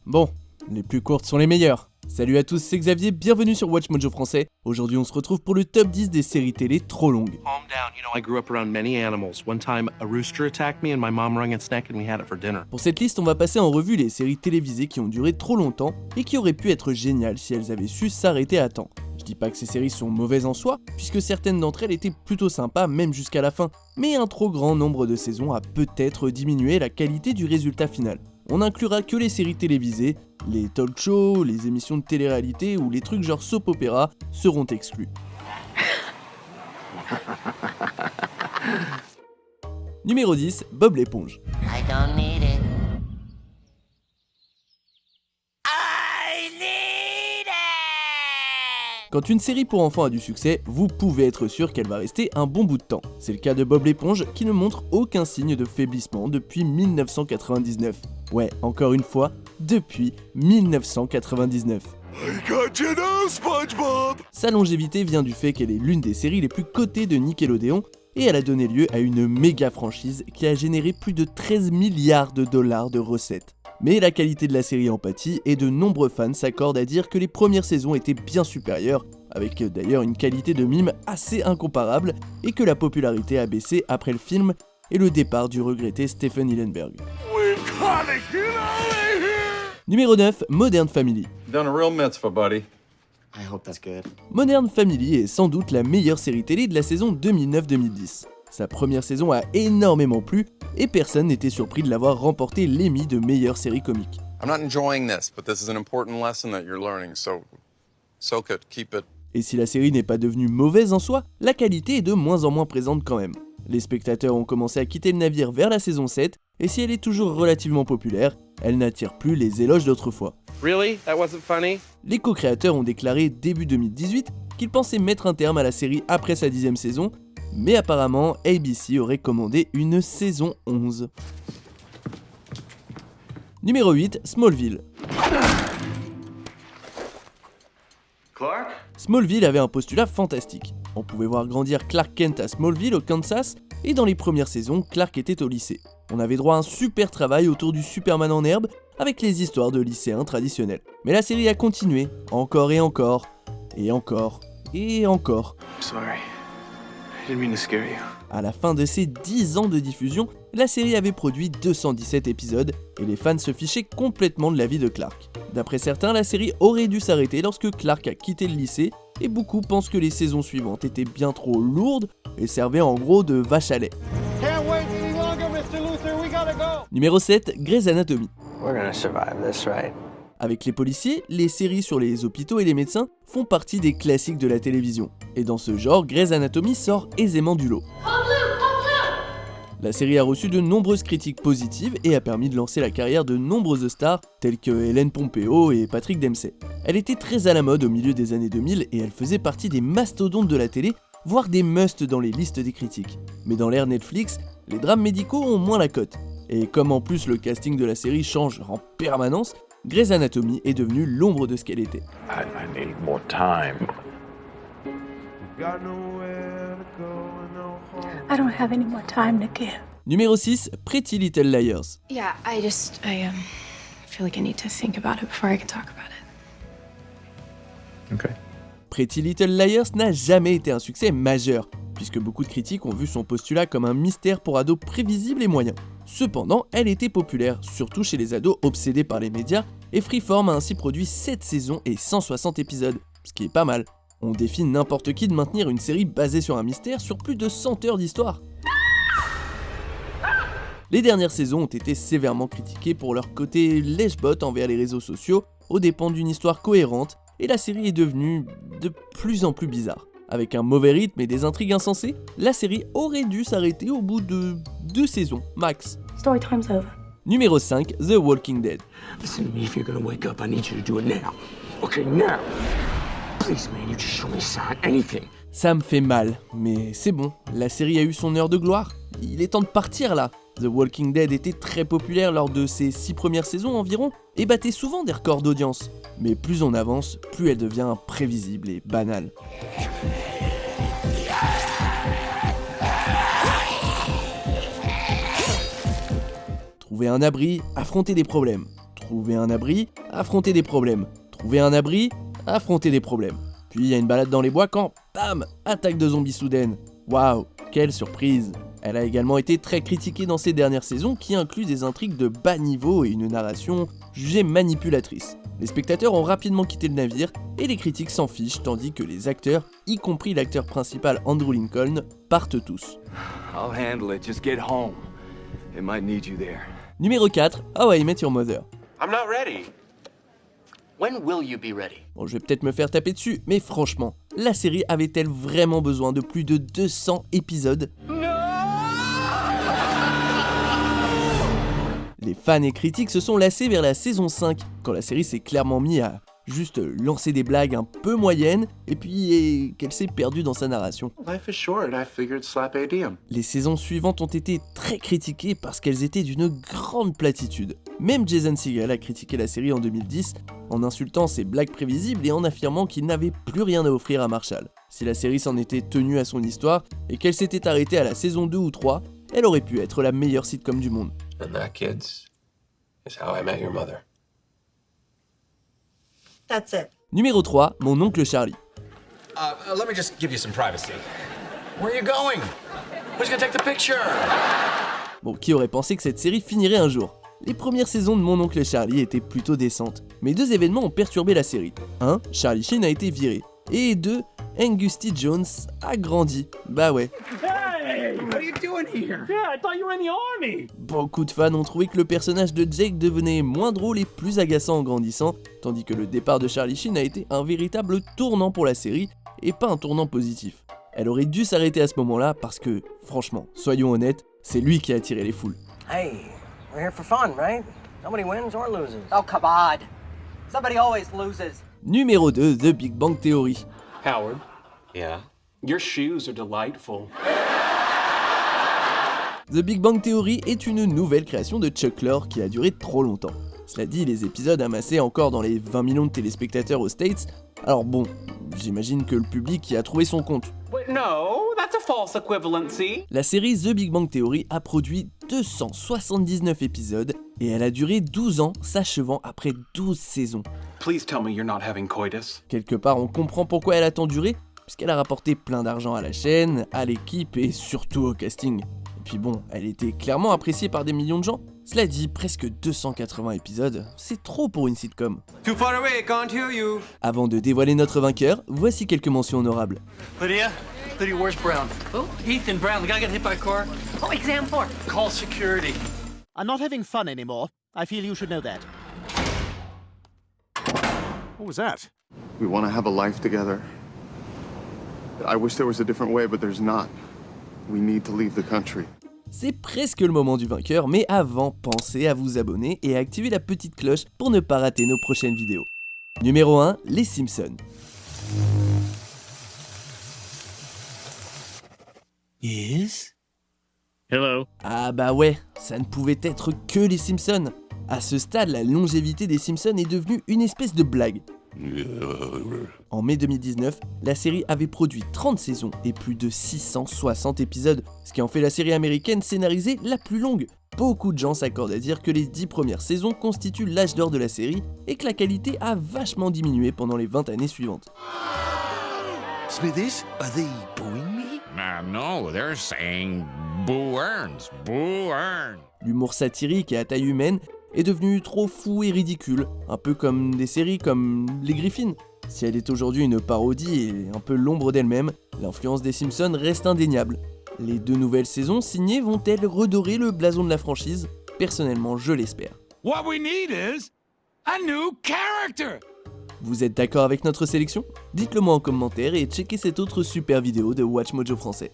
Bon, les plus courtes sont les meilleures. Salut à tous, c'est Xavier, bienvenue sur Watch Mojo français. Aujourd'hui on se retrouve pour le top 10 des séries télé trop longues. Calm down, you know I grew up around many animals. One time a rooster attacked me and my mom wrung its neck and we had it for dinner. Pour cette liste, on va passer en revue les séries télévisées qui ont duré trop longtemps et qui auraient pu être géniales si elles avaient su s'arrêter à temps. Je dis pas que ces séries sont mauvaises en soi, puisque certaines d'entre elles étaient plutôt sympas même jusqu'à la fin, mais un trop grand nombre de saisons a peut-être diminué la qualité du résultat final. On n'inclura que les séries télévisées, les talk shows, les émissions de télé-réalité ou les trucs genre soap opéra seront exclus. Numéro 10, Bob l'éponge. I don't need it. I need it! Quand une série pour enfants a du succès, vous pouvez être sûr qu'elle va rester un bon bout de temps. C'est le cas de Bob l'éponge qui ne montre aucun signe de faiblissement depuis 1999. Ouais, encore une fois, depuis 1999. I got you now, SpongeBob! Sa longévité vient du fait qu'elle est l'une des séries les plus cotées de Nickelodeon et elle a donné lieu à une méga franchise qui a généré plus de 13 milliards de dollars de recettes. Mais la qualité de la série en pâtit et de nombreux fans s'accordent à dire que les premières saisons étaient bien supérieures, avec d'ailleurs une qualité de mime assez incomparable, et que la popularité a baissé après le film et le départ du regretté Stephen Hillenburg. We've gotta get out of here! Numéro 9, Modern Family. Done a real mitzvah, buddy. I hope that's good. Modern Family est sans doute la meilleure série télé de la saison 2009-2010. Sa première saison a énormément plu et personne n'était surpris de l'avoir remporté l'Emmy de meilleure série comique. I'm not enjoying this, but this is an important lesson that you're learning, so soak it, keep it. Et si la série n'est pas devenue mauvaise en soi, la qualité est de moins en moins présente quand même. Les spectateurs ont commencé à quitter le navire vers la saison 7, et si elle est toujours relativement populaire, elle n'attire plus les éloges d'autrefois. Really? That wasn't funny? Les co-créateurs ont déclaré début 2018 qu'ils pensaient mettre un terme à la série après sa 10e saison, mais apparemment ABC aurait commandé une saison 11. Numéro 8, Smallville. Clark? Smallville avait un postulat fantastique. On pouvait voir grandir Clark Kent à Smallville au Kansas, et dans les premières saisons, Clark était au lycée. On avait droit à un super travail autour du Superman en herbe, avec les histoires de lycéens traditionnels. Mais la série a continué, encore et encore, et encore, et encore. Sorry. I didn't mean to scare you. À la fin de ses 10 ans de diffusion, la série avait produit 217 épisodes, et les fans se fichaient complètement de la vie de Clark. D'après certains, la série aurait dû s'arrêter lorsque Clark a quitté le lycée, et beaucoup pensent que les saisons suivantes étaient bien trop lourdes et servaient en gros de vache à lait. Numéro 7, Grey's Anatomy. We're gonna survive this, right? Avec les policiers, les séries sur les hôpitaux et les médecins font partie des classiques de la télévision. Et dans ce genre, Grey's Anatomy sort aisément du lot. La série a reçu de nombreuses critiques positives et a permis de lancer la carrière de nombreuses stars telles que Ellen Pompeo et Patrick Dempsey. Elle était très à la mode au milieu des années 2000 et elle faisait partie des mastodontes de la télé, voire des musts dans les listes des critiques. Mais dans l'ère Netflix, les drames médicaux ont moins la cote. Et comme en plus le casting de la série change en permanence, Grey's Anatomy est devenue l'ombre de ce qu'elle était. I need more time. I don't have any more time to give. Numéro 6, Pretty Little Liars. Yeah, I feel like I need to think about it before I can talk about it. Okay. Pretty Little Liars n'a jamais été un succès majeur, puisque beaucoup de critiques ont vu son postulat comme un mystère pour ados prévisible et moyen. Cependant, elle était populaire, surtout chez les ados obsédés par les médias, et Freeform a ainsi produit 7 saisons et 160 épisodes, ce qui est pas mal. On défie n'importe qui de maintenir une série basée sur un mystère sur plus de 100 heures d'histoire. Les dernières saisons ont été sévèrement critiquées pour leur côté lèche-botte envers les réseaux sociaux, aux dépens d'une histoire cohérente, et la série est devenue de plus en plus bizarre. Avec un mauvais rythme et des intrigues insensées, la série aurait dû s'arrêter au bout de 2 saisons, max. Story time's over. Numéro 5, The Walking Dead. Listen to me, if you're gonna wake up, I need you to do it now. Okay, now. Please, man, you just show me a sign, anything. Ça me fait mal, mais c'est bon, la série a eu son heure de gloire. Il est temps de partir là. The Walking Dead était très populaire lors de ses 6 premières saisons environ, et battait souvent des records d'audience. Mais plus on avance, plus elle devient prévisible et banale. Trouver un abri, affronter des problèmes. Trouver un abri, affronter des problèmes. Trouver un abri, affronter des problèmes. Puis il y a une balade dans les bois quand, bam, attaque de zombies soudaine. Waouh, quelle surprise! Elle a également été très critiquée dans ces dernières saisons qui incluent des intrigues de bas niveau et une narration jugée manipulatrice. Les spectateurs ont rapidement quitté le navire et les critiques s'en fichent tandis que les acteurs, y compris l'acteur principal Andrew Lincoln, partent tous. I'll handle it. Just get home. They might need you there. Numéro 4, How I Met Your Mother. I'm not ready. When will you be ready? Bon, je vais peut-être me faire taper dessus, mais franchement, la série avait-elle vraiment besoin de plus de 200 épisodes ? Les fans et critiques se sont lassés vers la saison 5, quand la série s'est clairement mise à juste lancer des blagues un peu moyennes, et puis qu'elle s'est perdue dans sa narration. Life is short. I figured slap ADM. Les saisons suivantes ont été très critiquées parce qu'elles étaient d'une grande platitude. Même Jason Segel a critiqué la série en 2010, en insultant ses blagues prévisibles et en affirmant qu'il n'avait plus rien à offrir à Marshall. Si la série s'en était tenue à son histoire, et qu'elle s'était arrêtée à la saison 2 ou 3, elle aurait pu être la meilleure sitcom du monde. And that, kids, is how I met your mother. That's it. Numéro 3, Mon oncle Charlie. Let me just give you some privacy. Where are you going? Who's gonna take the picture? Bon, qui aurait pensé que cette série finirait un jour ? Les premières saisons de Mon oncle Charlie étaient plutôt décentes, mais deux événements ont perturbé la série. 1. Charlie Sheen a été viré, et 2. Angus T. Jones a grandi. Bah ouais. Hey, what are you doing here? Yeah, I thought you were in the army. Beaucoup de fans ont trouvé que le personnage de Jake devenait moins drôle et plus agaçant en grandissant, tandis que le départ de Charlie Sheen a été un véritable tournant pour la série, et pas un tournant positif. Elle aurait dû s'arrêter à ce moment-là parce que, franchement, soyons honnêtes, c'est lui qui a attiré les foules. Hey, we're here for fun, right? Nobody wins or loses. Oh, come on. Somebody always loses. Numéro 2, The Big Bang Theory. Howard, Yeah? your shoes are delightful. The Big Bang Theory est une nouvelle création de Chuck Lorre qui a duré trop longtemps. Cela dit, les épisodes amassaient encore dans les 20 millions de téléspectateurs aux States, alors bon, j'imagine que le public y a trouvé son compte. Wait, no, that's a false equivalency. La série The Big Bang Theory a produit 279 épisodes et elle a duré 12 ans, s'achevant après 12 saisons. Please tell me you're not having coitus. Quelque part, on comprend pourquoi elle a tant duré, puisqu'elle a rapporté plein d'argent à la chaîne, à l'équipe et surtout au casting. Et puis bon, elle était clairement appréciée par des millions de gens. Cela dit, presque 280 épisodes, c'est trop pour une sitcom. Too far away, can't hear you. Avant de dévoiler notre vainqueur, voici quelques mentions honorables. Lydia, where's Brown? Oh, Ethan Brown, the guy got hit by a car. Oh, exam 4. Call security. I'm not having fun anymore. I feel you should know that. What was that? We want to have a life together. I wish there was a different way, but there's not. We need to leave the country. C'est presque le moment du vainqueur, mais avant, pensez à vous abonner et à activer la petite cloche pour ne pas rater nos prochaines vidéos. Numéro 1, Les Simpsons. Yes? Hello. Ah bah ouais, ça ne pouvait être que Les Simpsons. À ce stade, la longévité des Simpsons est devenue une espèce de blague. En mai 2019, la série avait produit 30 saisons et plus de 660 épisodes, ce qui en fait la série américaine scénarisée la plus longue. Beaucoup de gens s'accordent à dire que les 10 premières saisons constituent l'âge d'or de la série et que la qualité a vachement diminué pendant les 20 années suivantes. Smithers, are they booing me? No, they're saying Boo Earns, Boo Earns. L'humour satirique et à taille humaine est devenu trop fou et ridicule, un peu comme des séries comme Les Griffins. Si elle est aujourd'hui une parodie et un peu l'ombre d'elle-même, l'influence des Simpsons reste indéniable. Les 2 nouvelles saisons signées vont-elles redorer le blason de la franchise ? Personnellement, je l'espère. What we need is a new character. Vous êtes d'accord avec notre sélection ? Dites-le moi en commentaire et checkez cette autre super vidéo de Watch Mojo français.